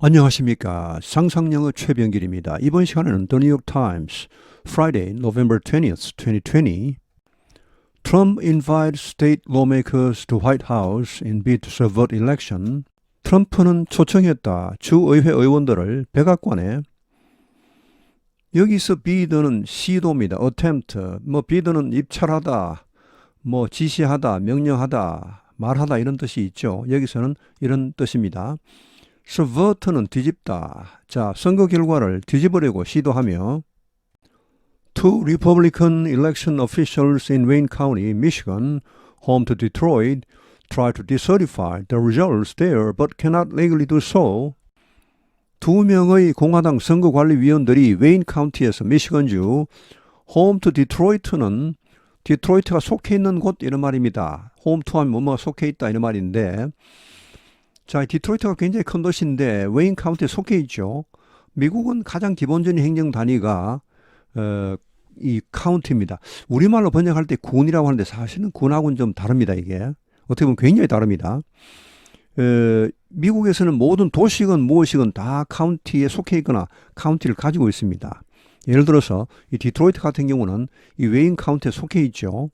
안녕하십니까. 상상영어 최병길입니다. 이번 시간에는 The New York Times, Friday, November 20th, 2020 Trump invites state lawmakers to White House in bid to subvert election. 트럼프는 초청했다. 주의회 의원들을 백악관에. 여기서 bid는 시도입니다. attempt, bid는 입찰하다, 지시하다, 명령하다, 말하다 이런 뜻이 있죠. 여기서는 이런 뜻입니다. subvert는 뒤집다. 자, 선거 결과를 뒤집으려고 시도하며 Two Republican election officials in Wayne County, Michigan, home to Detroit, try to decertify the results there but cannot legally do so. 두 명의 공화당 선거관리위원들이 웨인 카운티에서 미시건주, home to Detroit는 디트로이트가 속해 있는 곳 이런 말입니다. home to 하면 뭐뭐가 속해 있다 이런 말인데, 자, 디트로이트가 굉장히 큰 도시인데 웨인 카운티에 속해 있죠. 미국은 가장 기본적인 행정 단위가 이 카운티입니다. 우리말로 번역할 때 군이라고 하는데 사실은 군하고는 좀 다릅니다. 이게 어떻게 보면 굉장히 다릅니다. 미국에서는 모든 도시건 무엇이건 다 카운티에 속해 있거나 카운티를 가지고 있습니다. 예를 들어서 이 디트로이트 같은 경우는 이 웨인 카운티에 속해 있죠.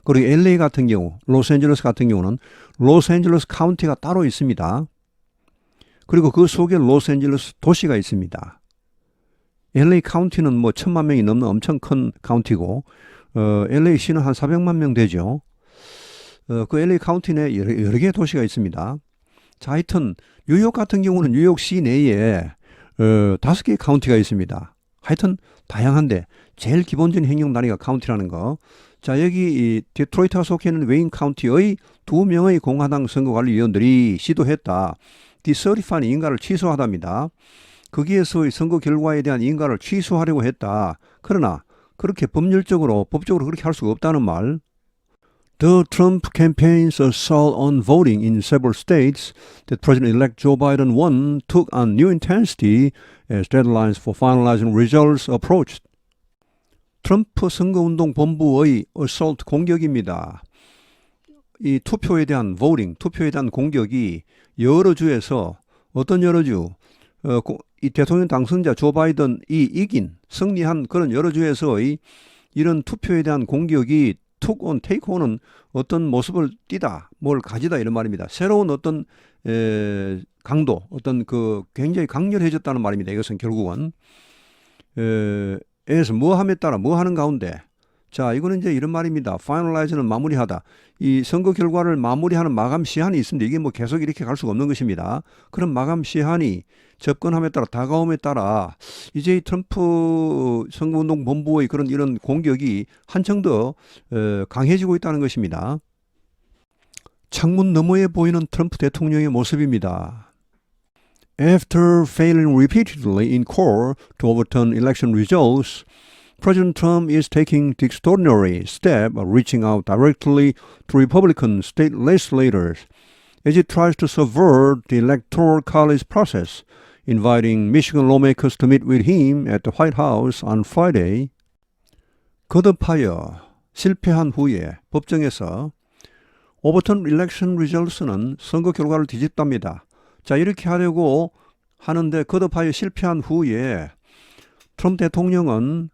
그리고 LA 같은 경우, 로스앤젤레스 같은 경우는 로스앤젤레스 카운티가 따로 있습니다. 그리고 그 속에 로스앤젤레스 도시가 있습니다. LA 카운티는 1000만 명이 넘는 엄청 큰 카운티고, LA시는 한 400만 명 되죠. 그 LA 카운티 내에 여러 개의 도시가 있습니다. 자, 하여튼 뉴욕 같은 경우는 뉴욕시 내에 5개의 카운티가 있습니다. 하여튼 다양한데 제일 기본적인 행정 단위가 카운티라는 거. 자, 여기 이 디트로이트가 속해 있는 웨인 카운티의 2명의 공화당 선거관리위원들이 시도했다. 디서리파는 인가를 취소하답니다. 거기에서의 선거 결과에 대한 인가를 취소하려고 했다. 그러나 그렇게 법률적으로, 법적으로 그렇게 할 수가 없다는 말. The Trump campaign's assault on voting in several states that President-elect Joe Biden won took on new intensity as deadlines for finalizing results approached. 트럼프 선거운동 본부의 assault 공격입니다. 이 투표에 대한 voting, 투표에 대한 공격이 여러 주에서, 어떤 여러 주, 이 대통령 당선자 조 바이든이 이긴, 승리한 그런 여러 주에서의 이런 투표에 대한 공격이 took on, take on은 어떤 모습을 띠다, 뭘 가지다 이런 말입니다. 새로운 어떤 강도, 어떤 굉장히 강렬해졌다는 말입니다. 이것은 결국은 에서 뭐함에 따라 뭐 하는 가운데, 자, 이거는 이제 이런 말입니다. finalize는 마무리하다. 이 선거 결과를 마무리하는 마감 시한이 있습니다. 이게 계속 이렇게 갈 수가 없는 것입니다. 그런 마감 시한이 접근함에 따라, 다가옴에 따라 이제 이 트럼프 선거운동 본부의 이런 공격이 한층 더 강해지고 있다는 것입니다. 창문 너머에 보이는 트럼프 대통령의 모습입니다. After failing repeatedly in court to overturn election results, President Trump is taking the extraordinary step of reaching out directly to Republican state legislators as he tries to subvert the Electoral College process, inviting Michigan lawmakers to meet with him at the White House on Friday. 거듭하여 실패한 후에 법정에서 overturn election results는 선거 결과를 뒤집답니다. 자, 이렇게 하려고 하는데 거듭하여 실패한 후에 트럼프 대통령은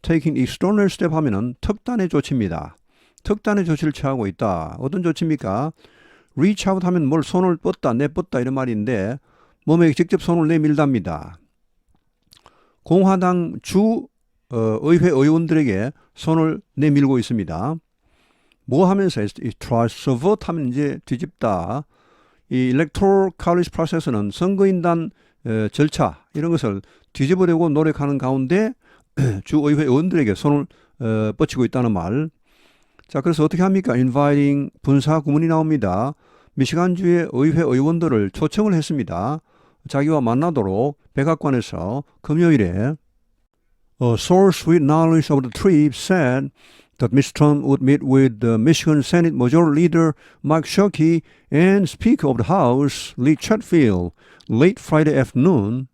taking extraordinary step 하면은 특단의 조치입니다. 특단의 조치를 취하고 있다. 어떤 조치입니까? reach out 하면 뭘 손을 뻗다, 내뻗다 이런 말인데 몸에 직접 손을 내밀답니다. 공화당 주 의회 의원들에게 손을 내밀고 있습니다. 뭐 하면서 try to subvert 하면 이제 뒤집다. 이 electoral college process는 선거인단 절차 이런 것을 뒤집으려고 노력하는 가운데 주의회 의원들에게 손을 뻗치고 있다는 말. 자, 그래서 어떻게 합니까? inviting 분사 구문이 나옵니다. 미시간주의 의회 의원들을 초청을 했습니다. 자기와 만나도록 백악관에서 금요일에 A source with knowledge of the trip said that Mr. Trump would meet with the Michigan Senate Majority Leader Mike Shockey and Speaker of the House Lee Chatfield late Friday afternoon.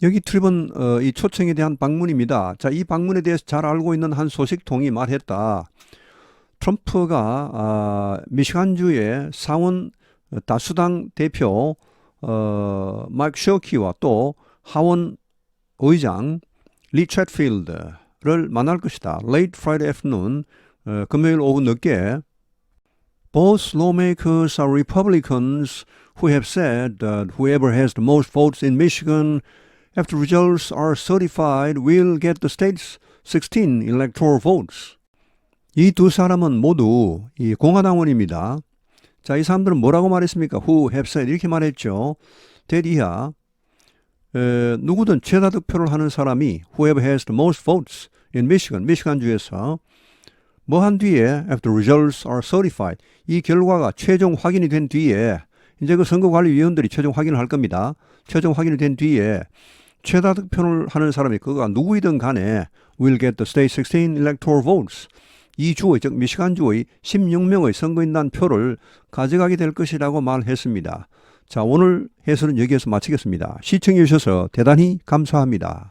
여기 트립은 이 초청에 대한 방문입니다. 자, 이 방문에 대해서 잘 알고 있는 한 소식통이 말했다. 트럼프가 미시간주의 상원 다수당 대표 마이크 쇼키와 또 하원 의장 리 챗필드를 만날 것이다. Late Friday afternoon, 금요일 오후 늦게. Both lawmakers are Republicans who have said that whoever has the most votes in Michigan after results are certified will get the state's 16 electoral votes. 이 두 사람은 모두 이 공화당원입니다. 자, 이 사람들은 뭐라고 말했습니까? Who have said 이렇게 말했죠. 대리하 누구든 최다 득표를 하는 사람이 whoever has the most votes in Michigan, 미시간주에서 뭐 한 뒤에 after results are certified 이 결과가 최종 확인이 된 뒤에 이제 그 선거관리위원들이 최종 확인을 할 겁니다. 최종 확인이 된 뒤에 최다 득표를 하는 사람이 그가 누구이든 간에 will get the state 16 electoral votes 이 주의 즉 미시간주의 16명의 선거인단 표를 가져가게 될 것이라고 말했습니다. 자, 오늘 해설은 여기에서 마치겠습니다. 시청해 주셔서 대단히 감사합니다.